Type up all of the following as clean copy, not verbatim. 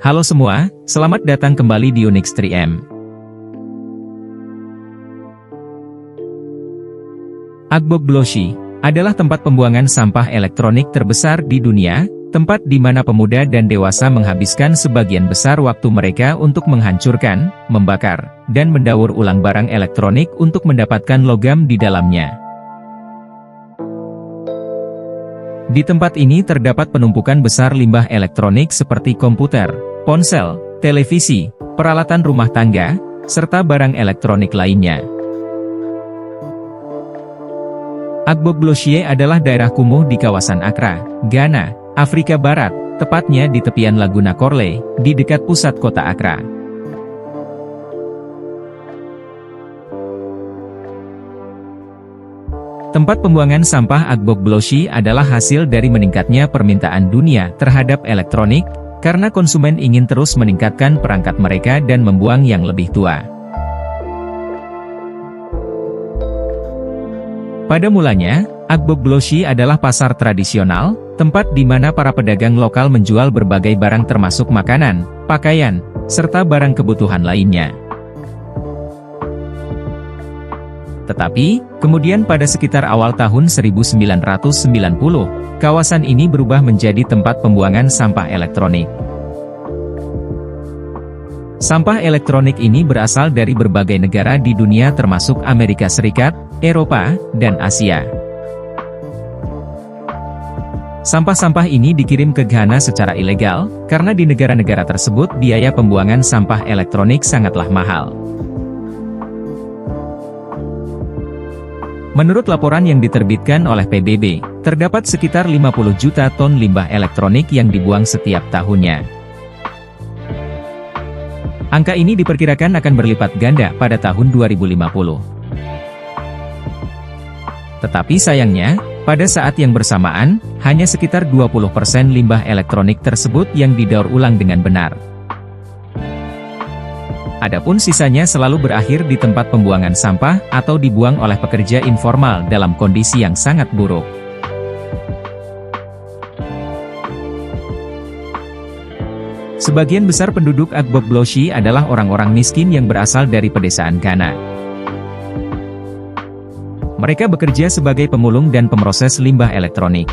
Halo semua, selamat datang kembali di Unix 3M. Agbogbloshie adalah tempat pembuangan sampah elektronik terbesar di dunia, tempat di mana pemuda dan dewasa menghabiskan sebagian besar waktu mereka untuk menghancurkan, membakar, dan mendaur ulang barang elektronik untuk mendapatkan logam di dalamnya. Di tempat ini terdapat penumpukan besar limbah elektronik seperti komputer, ponsel, televisi, peralatan rumah tangga, serta barang elektronik lainnya. Agbogbloshie adalah daerah kumuh di kawasan Accra, Ghana, Afrika Barat, tepatnya di tepian Laguna Korle, di dekat pusat kota Accra. Tempat pembuangan sampah Agbogbloshie adalah hasil dari meningkatnya permintaan dunia terhadap elektronik, karena konsumen ingin terus meningkatkan perangkat mereka dan membuang yang lebih tua. Pada mulanya, Agbogbloshie adalah pasar tradisional, tempat di mana para pedagang lokal menjual berbagai barang termasuk makanan, pakaian, serta barang kebutuhan lainnya. Tetapi, kemudian pada sekitar awal tahun 1990, kawasan ini berubah menjadi tempat pembuangan sampah elektronik. Sampah elektronik ini berasal dari berbagai negara di dunia termasuk Amerika Serikat, Eropa, dan Asia. Sampah-sampah ini dikirim ke Ghana secara ilegal, karena di negara-negara tersebut biaya pembuangan sampah elektronik sangatlah mahal. Menurut laporan yang diterbitkan oleh PBB, terdapat sekitar 50 juta ton limbah elektronik yang dibuang setiap tahunnya. Angka ini diperkirakan akan berlipat ganda pada tahun 2050. Tetapi sayangnya, pada saat yang bersamaan, hanya sekitar 20% limbah elektronik tersebut yang didaur ulang dengan benar. Adapun sisanya selalu berakhir di tempat pembuangan sampah atau dibuang oleh pekerja informal dalam kondisi yang sangat buruk. Sebagian besar penduduk Agbogbloshie adalah orang-orang miskin yang berasal dari pedesaan Ghana. Mereka bekerja sebagai pemulung dan pemroses limbah elektronik.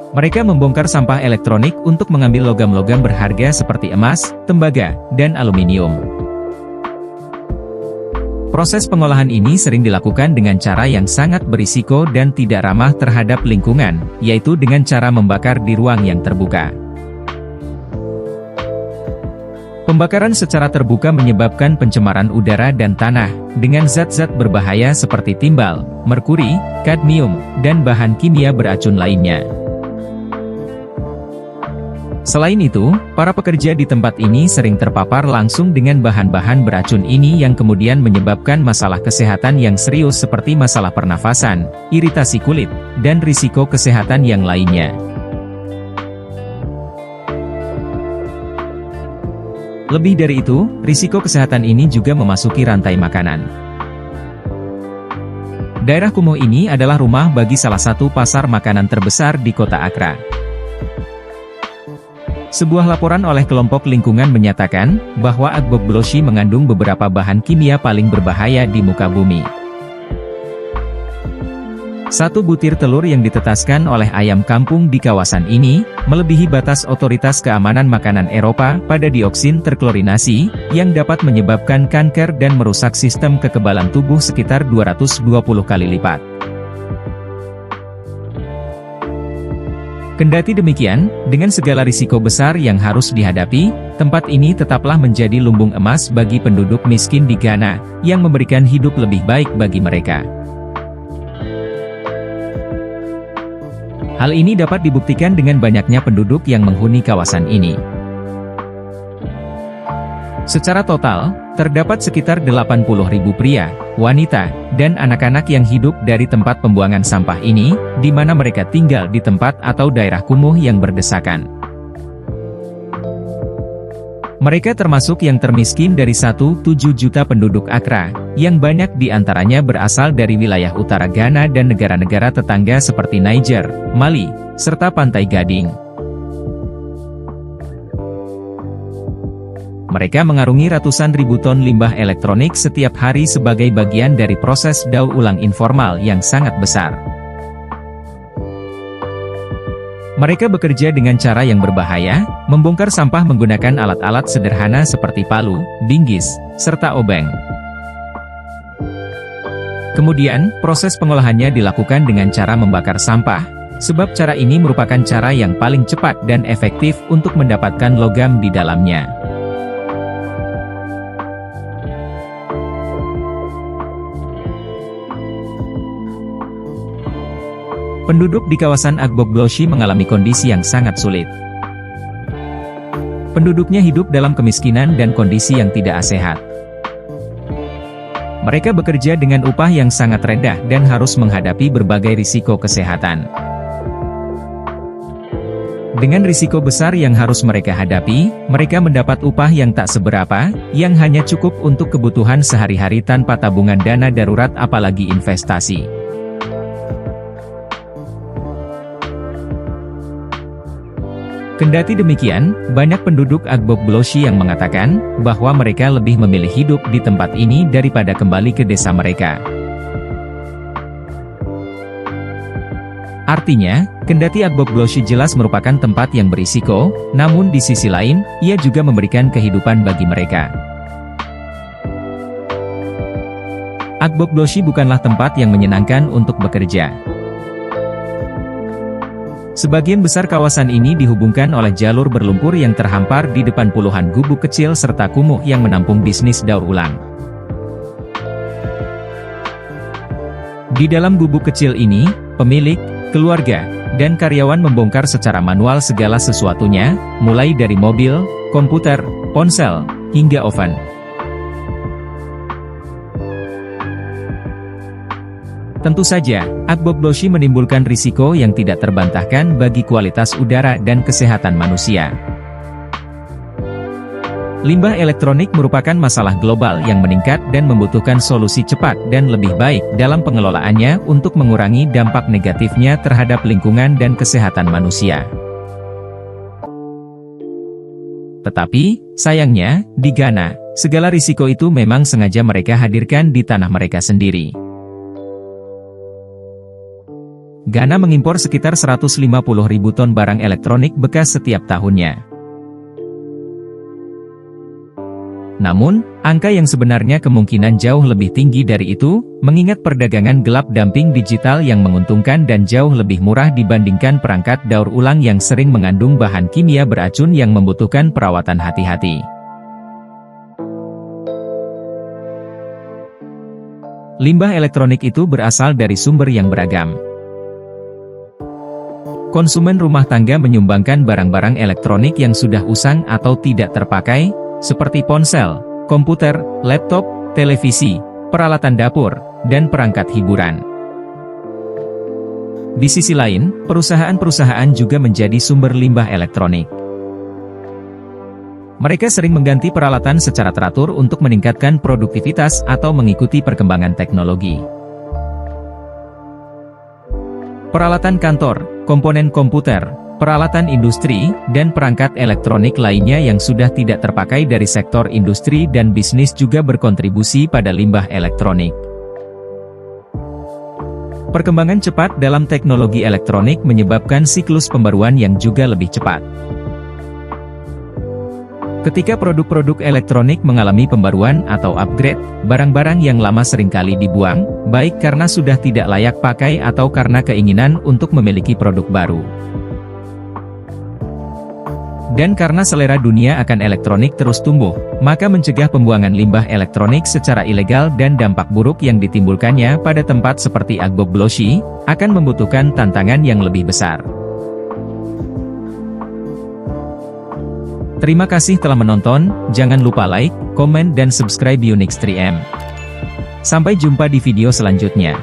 Mereka membongkar sampah elektronik untuk mengambil logam-logam berharga seperti emas, tembaga, dan aluminium. Proses pengolahan ini sering dilakukan dengan cara yang sangat berisiko dan tidak ramah terhadap lingkungan, yaitu dengan cara membakar di ruang yang terbuka. Pembakaran secara terbuka menyebabkan pencemaran udara dan tanah, dengan zat-zat berbahaya seperti timbal, merkuri, kadmium, dan bahan kimia beracun lainnya. Selain itu, para pekerja di tempat ini sering terpapar langsung dengan bahan-bahan beracun ini yang kemudian menyebabkan masalah kesehatan yang serius seperti masalah pernafasan, iritasi kulit, dan risiko kesehatan yang lainnya. Lebih dari itu, risiko kesehatan ini juga memasuki rantai makanan. Daerah kumuh ini adalah rumah bagi salah satu pasar makanan terbesar di kota Accra. Sebuah laporan oleh kelompok lingkungan menyatakan, bahwa Agbogbloshie mengandung beberapa bahan kimia paling berbahaya di muka bumi. Satu butir telur yang ditetaskan oleh ayam kampung di kawasan ini, melebihi batas Otoritas Keamanan Makanan Eropa pada dioksin terklorinasi, yang dapat menyebabkan kanker dan merusak sistem kekebalan tubuh sekitar 220 kali lipat. Kendati demikian, dengan segala risiko besar yang harus dihadapi, tempat ini tetaplah menjadi lumbung emas bagi penduduk miskin di Ghana, yang memberikan hidup lebih baik bagi mereka. Hal ini dapat dibuktikan dengan banyaknya penduduk yang menghuni kawasan ini. Secara total, terdapat sekitar 80.000 pria, wanita, dan anak-anak yang hidup dari tempat pembuangan sampah ini, di mana mereka tinggal di tempat atau daerah kumuh yang berdesakan. Mereka termasuk yang termiskin dari 1,7 juta penduduk Accra, yang banyak di antaranya berasal dari wilayah utara Ghana dan negara-negara tetangga seperti Niger, Mali, serta Pantai Gading. Mereka mengarungi ratusan ribu ton limbah elektronik setiap hari sebagai bagian dari proses daur ulang informal yang sangat besar. Mereka bekerja dengan cara yang berbahaya, membongkar sampah menggunakan alat-alat sederhana seperti palu, binggis, serta obeng. Kemudian, proses pengolahannya dilakukan dengan cara membakar sampah, sebab cara ini merupakan cara yang paling cepat dan efektif untuk mendapatkan logam di dalamnya. Penduduk di kawasan Agbogblosi mengalami kondisi yang sangat sulit. Penduduknya hidup dalam kemiskinan dan kondisi yang tidak sehat. Mereka bekerja dengan upah yang sangat rendah dan harus menghadapi berbagai risiko kesehatan. Dengan risiko besar yang harus mereka hadapi, mereka mendapat upah yang tak seberapa, yang hanya cukup untuk kebutuhan sehari-hari tanpa tabungan dana darurat apalagi investasi. Kendati demikian, banyak penduduk Agbogblosi yang mengatakan bahwa mereka lebih memilih hidup di tempat ini daripada kembali ke desa mereka. Artinya, kendati Agbogblosi jelas merupakan tempat yang berisiko, namun di sisi lain, ia juga memberikan kehidupan bagi mereka. Agbogblosi bukanlah tempat yang menyenangkan untuk bekerja. Sebagian besar kawasan ini dihubungkan oleh jalur berlumpur yang terhampar di depan puluhan gubuk kecil serta kumuh yang menampung bisnis daur ulang. Di dalam gubuk kecil ini, pemilik, keluarga, dan karyawan membongkar secara manual segala sesuatunya, mulai dari mobil, komputer, ponsel, hingga oven. Tentu saja, Agbogblosi menimbulkan risiko yang tidak terbantahkan bagi kualitas udara dan kesehatan manusia. Limbah elektronik merupakan masalah global yang meningkat dan membutuhkan solusi cepat dan lebih baik dalam pengelolaannya untuk mengurangi dampak negatifnya terhadap lingkungan dan kesehatan manusia. Tetapi, sayangnya, di Ghana, segala risiko itu memang sengaja mereka hadirkan di tanah mereka sendiri. Ghana mengimpor sekitar 150.000 ton barang elektronik bekas setiap tahunnya. Namun, angka yang sebenarnya kemungkinan jauh lebih tinggi dari itu, mengingat perdagangan gelap dumping digital yang menguntungkan dan jauh lebih murah dibandingkan perangkat daur ulang yang sering mengandung bahan kimia beracun yang membutuhkan perawatan hati-hati. Limbah elektronik itu berasal dari sumber yang beragam. Konsumen rumah tangga menyumbangkan barang-barang elektronik yang sudah usang atau tidak terpakai, seperti ponsel, komputer, laptop, televisi, peralatan dapur, dan perangkat hiburan. Di sisi lain, perusahaan-perusahaan juga menjadi sumber limbah elektronik. Mereka sering mengganti peralatan secara teratur untuk meningkatkan produktivitas atau mengikuti perkembangan teknologi. Peralatan kantor, komponen komputer, peralatan industri, dan perangkat elektronik lainnya yang sudah tidak terpakai dari sektor industri dan bisnis juga berkontribusi pada limbah elektronik. Perkembangan cepat dalam teknologi elektronik menyebabkan siklus pembaruan yang juga lebih cepat. Ketika produk-produk elektronik mengalami pembaruan atau upgrade, barang-barang yang lama seringkali dibuang, baik karena sudah tidak layak pakai atau karena keinginan untuk memiliki produk baru. Dan karena selera dunia akan elektronik terus tumbuh, maka mencegah pembuangan limbah elektronik secara ilegal dan dampak buruk yang ditimbulkannya pada tempat seperti Agbogblosi, akan membutuhkan tantangan yang lebih besar. Terima kasih telah menonton, jangan lupa like, komen dan subscribe Unix 3M. Sampai jumpa di video selanjutnya.